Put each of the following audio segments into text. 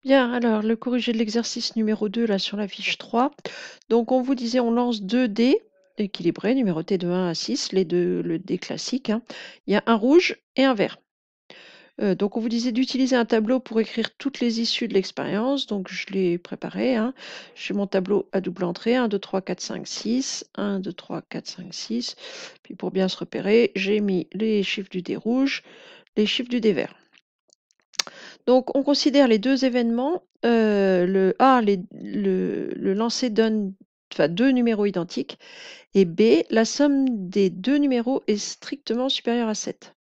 Bien, alors le corrigé de l'exercice numéro 2, là, sur la fiche 3. Donc, on vous disait, on lance 2 dés équilibrés, numérotés de 1 à 6, le dé classique, hein. Il y a un rouge et un vert. Donc, on vous disait d'utiliser un tableau pour écrire toutes les issues de l'expérience. Donc, je l'ai préparé, hein. J'ai mon tableau à double entrée, 1, 2, 3, 4, 5, 6. 1, 2, 3, 4, 5, 6. Puis, pour bien se repérer, j'ai mis les chiffres du dé rouge, les chiffres du dé vert. Donc, on considère les deux événements. Le A, le lancer donne deux numéros identiques. Et B, la somme des deux numéros est strictement supérieure à 7.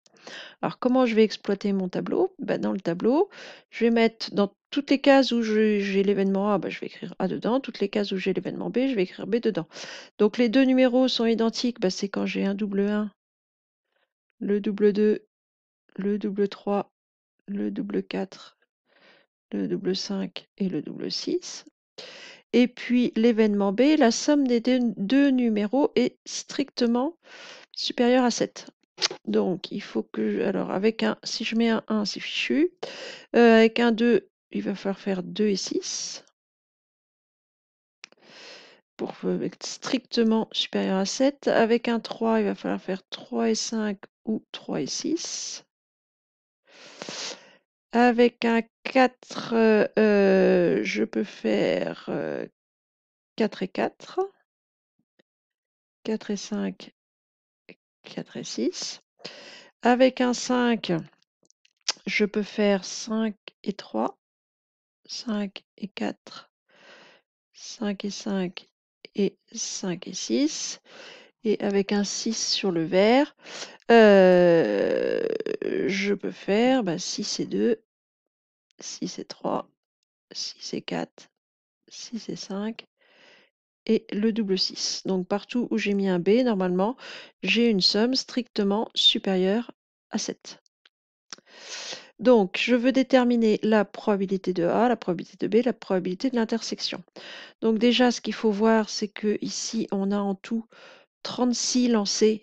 Alors, comment je vais exploiter mon tableau? Dans le tableau, je vais mettre dans toutes les cases où j'ai l'événement A, je vais écrire A dedans. Toutes les cases où j'ai l'événement B, je vais écrire B dedans. Donc, les deux numéros sont identiques. C'est quand j'ai un double 1, le double 2, le double 3, le double 4, le double 5 et le double 6. Et puis l'événement B, la somme des deux numéros est strictement supérieure à 7. Donc il faut que, alors si je mets un 1, c'est fichu. Avec un 2, il va falloir faire 2 et 6. Pour être strictement supérieur à 7. Avec un 3, il va falloir faire 3 et 5 ou 3 et 6. Avec un 4, je peux faire 4 et 4. 4 et 5, 4 et 6. Avec un 5, je peux faire 5 et 3, 5 et 4, 5 et 5 et 5 et 6. Et avec un 6 sur le vert, je peux faire 6 et 2, 6 et 3, 6 et 4, 6 et 5 et le double 6. Donc partout où j'ai mis un B, normalement, j'ai une somme strictement supérieure à 7. Donc, je veux déterminer la probabilité de A, la probabilité de B, la probabilité de l'intersection. Donc déjà, ce qu'il faut voir, c'est que ici, on a en tout 36 lancers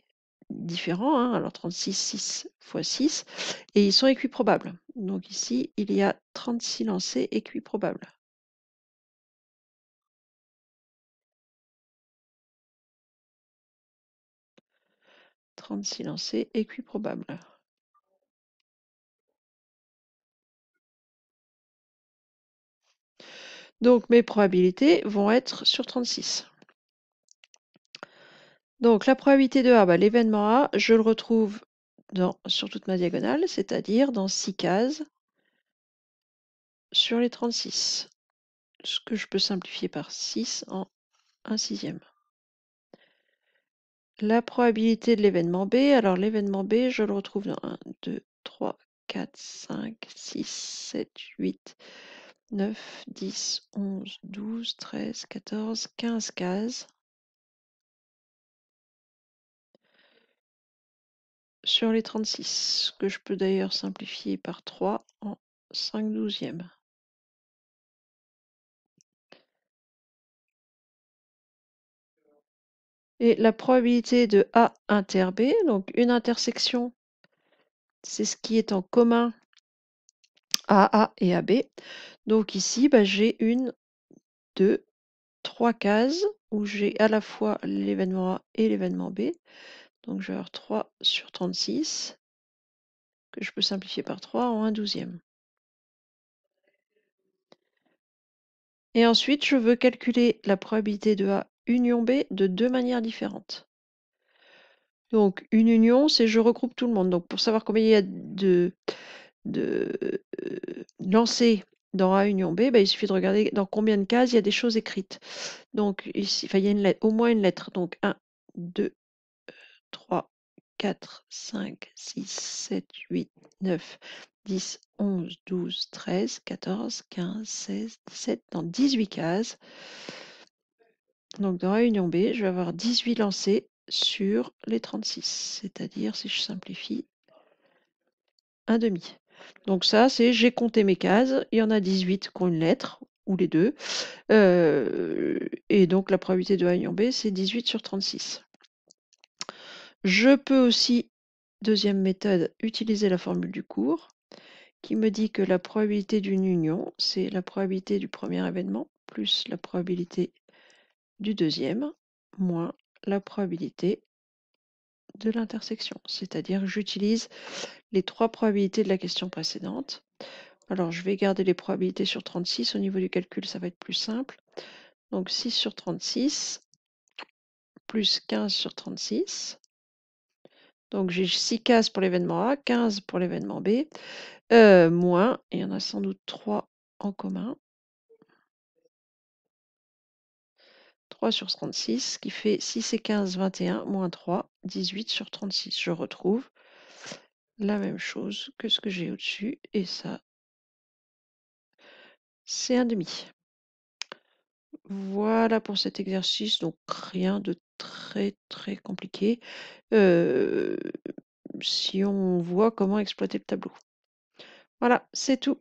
différents, hein. Alors 36, 6 fois 6, et ils sont équiprobables. Donc ici, il y a 36 lancers équiprobables. 36 lancers équiprobables. Donc mes probabilités vont être sur 36. Donc la probabilité de A, l'événement A, je le retrouve sur toute ma diagonale, c'est-à-dire dans 6 cases sur les 36. Ce que je peux simplifier par 6 en 1 sixième. La probabilité de l'événement B, alors l'événement B, je le retrouve dans 1, 2, 3, 4, 5, 6, 7, 8, 9, 10, 11, 12, 13, 14, 15 cases sur les 36, que je peux d'ailleurs simplifier par 3 en 5 douzièmes. Et la probabilité de A inter B, donc une intersection, c'est ce qui est en commun à A et à B. Donc ici, j'ai 1, 2, 3 cases où j'ai à la fois l'événement A et l'événement B. Donc je vais avoir 3 sur 36, que je peux simplifier par 3 en 1 douzième. Et ensuite, je veux calculer la probabilité de A union B de deux manières différentes. Donc une union, c'est je regroupe tout le monde. Donc pour savoir combien il y a de lancers dans A union B, il suffit de regarder dans combien de cases il y a des choses écrites. Donc ici, il y a une lettre, au moins une lettre. Donc 1, 2, 3, 4, 5, 6, 7, 8, 9, 10, 11, 12, 13, 14, 15, 16, 17, dans 18 cases. Donc dans Réunion B, je vais avoir 18 lancés sur les 36, c'est-à-dire, si je simplifie, un demi. Donc ça, c'est j'ai compté mes cases, il y en a 18 qui ont une lettre, ou les deux, et donc la probabilité de Réunion B, c'est 18 sur 36. Je peux aussi, deuxième méthode, utiliser la formule du cours qui me dit que la probabilité d'une union, c'est la probabilité du premier événement plus la probabilité du deuxième, moins la probabilité de l'intersection. C'est-à-dire que j'utilise les trois probabilités de la question précédente. Alors, je vais garder les probabilités sur 36. Au niveau du calcul, ça va être plus simple. Donc, 6 sur 36 plus 15 sur 36. Donc, j'ai 6 cases pour l'événement A, 15 pour l'événement B, moins, il y en a sans doute 3 en commun, 3 sur 36, qui fait 6 et 15, 21, moins 3, 18 sur 36. Je retrouve la même chose que ce que j'ai au-dessus, et ça, c'est un demi. Voilà pour cet exercice, donc rien de très très compliqué, si on voit comment exploiter le tableau. Voilà, c'est tout.